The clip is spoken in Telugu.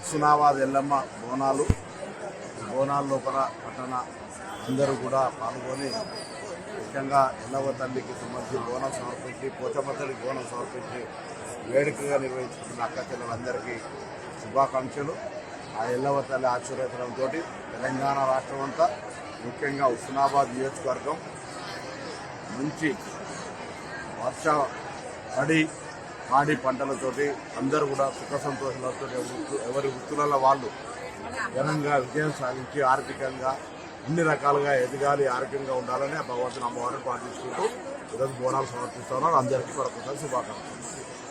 హుస్నాబాద్ ఎల్లమ్మ బోనాల లోపల పట్టణ అందరూ కూడా పాల్గొని ముఖ్యంగా ఎల్లవ తల్లికి సంబంధించి బోనం సమర్పించి పోచమ్మ తల్లికి బోనం సమర్పించి వేడుకగా నిర్వహించుకున్న అక్క చెల్లెలందరికీ శుభాకాంక్షలు. ఆ ఎల్లవ తల్లి ఆశీర్వచనంతో తెలంగాణ రాష్ట్రం అంతా ముఖ్యంగా హుస్నాబాద్ నియోజకవర్గం మంచి వర్ష పాడి పంటలతోటి అందరూ కూడా సుఖ సంతోషాలతో ఎవరి వృత్తులలో వాళ్ళు ఘనంగా విజయం సాధించి ఆర్థికంగా అన్ని రకాలుగా ఎదగాలి, ఆరోగ్యంగా ఉండాలని భగవంతుని అమ్మవారిని ప్రార్థించుకుంటూ ఈరోజు బోనాలు సమర్పిస్తున్నారు. అందరికీ మరొకసారి శుభాకాంక్షలు.